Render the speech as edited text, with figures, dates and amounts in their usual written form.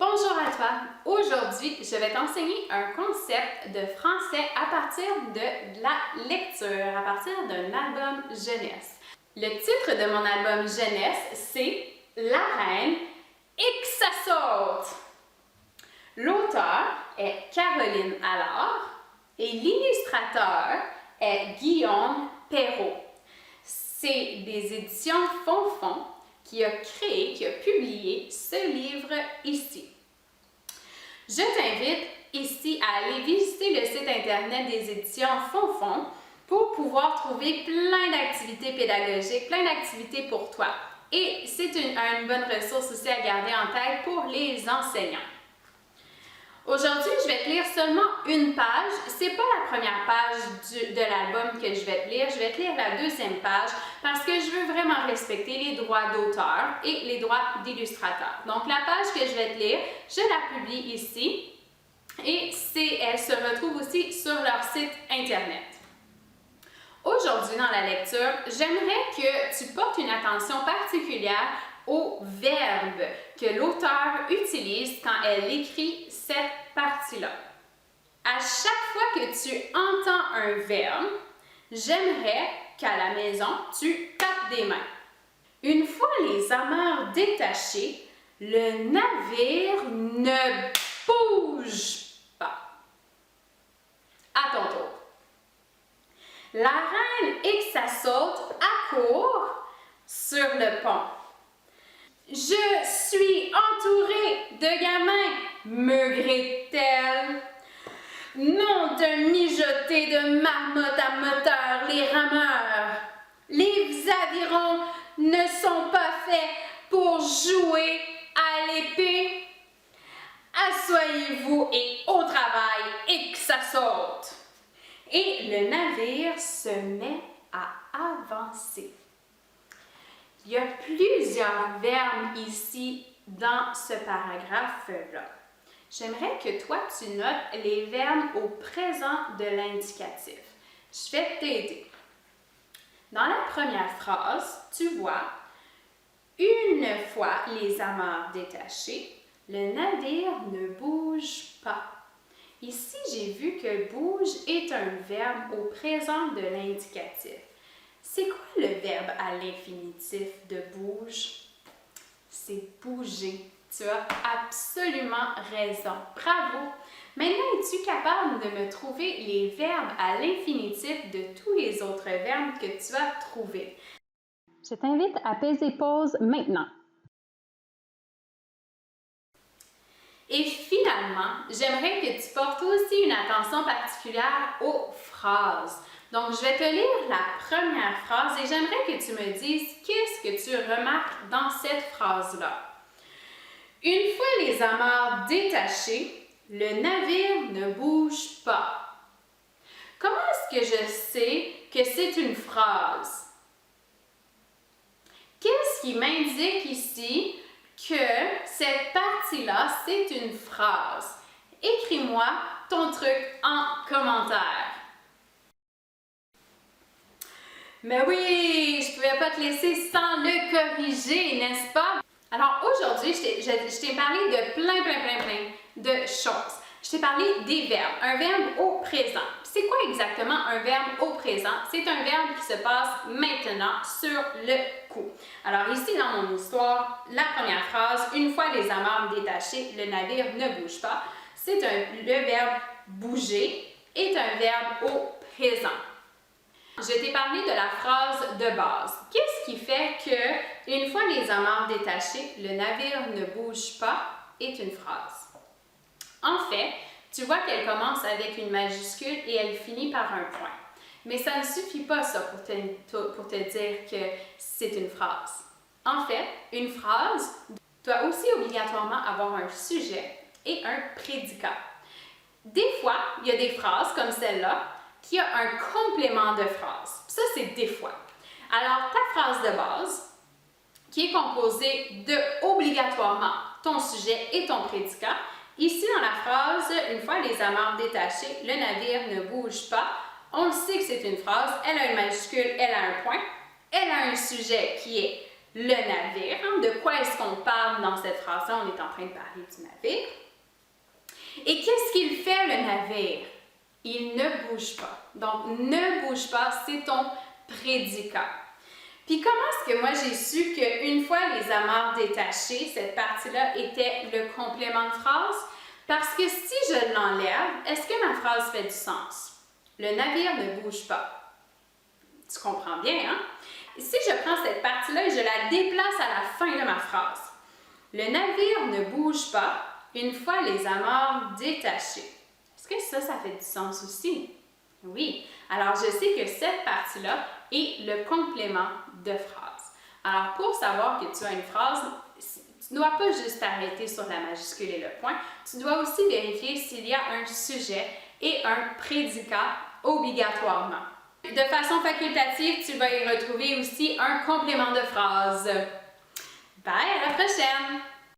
Bonjour à toi! Aujourd'hui, je vais t'enseigner un concept de français à partir de la lecture, à partir d'un album jeunesse. Le titre de mon album jeunesse, c'est La Reine et que ça saute! L'auteur est Caroline Allard et l'illustrateur est Guillaume Perrault. C'est des éditions Fonfon qui a publié ce livre ici. Je t'invite ici à aller visiter le site internet des éditions Fonfon pour pouvoir trouver plein d'activités pédagogiques, plein d'activités pour toi. Et c'est une bonne ressource aussi à garder en tête pour les enseignants. Aujourd'hui, je vais te lire seulement une page. C'est pas la première page de l'album que je vais te lire. Je vais te lire la deuxième page parce que je veux vraiment respecter les droits d'auteur et les droits d'illustrateur. Donc, la page que je vais te lire, je la publie ici et elle se retrouve aussi sur leur site internet. Aujourd'hui, dans la lecture, j'aimerais que tu portes une attention particulière aux verbes que l'auteur utilise quand elle écrit cette partie-là. À chaque fois que tu entends un verbe, j'aimerais qu'à la maison, tu tapes des mains. Une fois les amarres détachées, le navire ne bouge pas. À ton tour. La reine et que ça saute accourt sur le pont. Je suis entourée de gamins, meugrait-elle. Non de mijoter de marmotte à moteur les rameurs. Les avirons ne sont pas faits pour jouer à l'épée. Assoyez-vous et au travail et que ça saute. Et le navire se met à avancer. Il y a plusieurs verbes ici dans ce paragraphe-là. J'aimerais que toi, tu notes les verbes au présent de l'indicatif. Je vais t'aider. Dans la première phrase, tu vois « Une fois les amarres détachées, le navire ne bouge pas ». Ici, j'ai vu que « bouge » est un verbe au présent de l'indicatif. C'est quoi le verbe à l'infinitif de bouge? C'est bouger. Tu as absolument raison. Bravo! Maintenant, es-tu capable de me trouver les verbes à l'infinitif de tous les autres verbes que tu as trouvés? Je t'invite à peser pause maintenant. Et finalement, j'aimerais que tu portes aussi une attention particulière aux phrases. Donc, je vais te lire la première phrase et j'aimerais que tu me dises qu'est-ce que tu remarques dans cette phrase-là. Une fois les amarres détachées, le navire ne bouge pas. Comment est-ce que je sais que c'est une phrase? Qu'est-ce qui m'indique ici que cette partie-là, c'est une phrase? Écris-moi ton truc en commentaire. Mais oui, je ne pouvais pas te laisser sans le corriger, n'est-ce pas? Alors aujourd'hui, je t'ai parlé de plein de choses. Je t'ai parlé des verbes, un verbe au présent. C'est quoi exactement un verbe au présent? C'est un verbe qui se passe maintenant, sur le coup. Alors ici, dans mon histoire, la première phrase, une fois les amarres détachées, le navire ne bouge pas. Le verbe bouger est un verbe au présent. Je t'ai parlé de la phrase de base. Qu'est-ce qui fait que, une fois les amarres détachées, le navire ne bouge pas est une phrase? En fait, tu vois qu'elle commence avec une majuscule et elle finit par un point. Mais ça ne suffit pas ça pour te dire que c'est une phrase. En fait, une phrase doit aussi obligatoirement avoir un sujet et un prédicat. Des fois, il y a des phrases comme celle-là qui a un complément de phrase. Ça, c'est des fois. Alors, ta phrase de base, qui est composée de obligatoirement ton sujet et ton prédicat, ici dans la phrase, une fois les amarres détachées, le navire ne bouge pas, on sait que c'est une phrase, elle a une majuscule, elle a un point, elle a un sujet qui est le navire. Hein. De quoi est-ce qu'on parle dans cette phrase-là? On est en train de parler du navire. Et qu'est-ce qu'il fait, le navire? Il ne bouge pas. Donc, ne bouge pas, c'est ton prédicat. Puis comment est-ce que moi j'ai su qu'une fois les amarres détachées, cette partie-là était le complément de phrase? Parce que si je l'enlève, est-ce que ma phrase fait du sens? Le navire ne bouge pas. Tu comprends bien, hein? Si je prends cette partie-là et je la déplace à la fin de ma phrase, le navire ne bouge pas une fois les amarres détachées. Est-ce que ça fait du sens aussi? Oui. Alors, je sais que cette partie-là est le complément de phrase. Alors, pour savoir que tu as une phrase, tu ne dois pas juste t'arrêter sur la majuscule et le point, tu dois aussi vérifier s'il y a un sujet et un prédicat obligatoirement. De façon facultative, tu vas y retrouver aussi un complément de phrase. Bye, à la prochaine!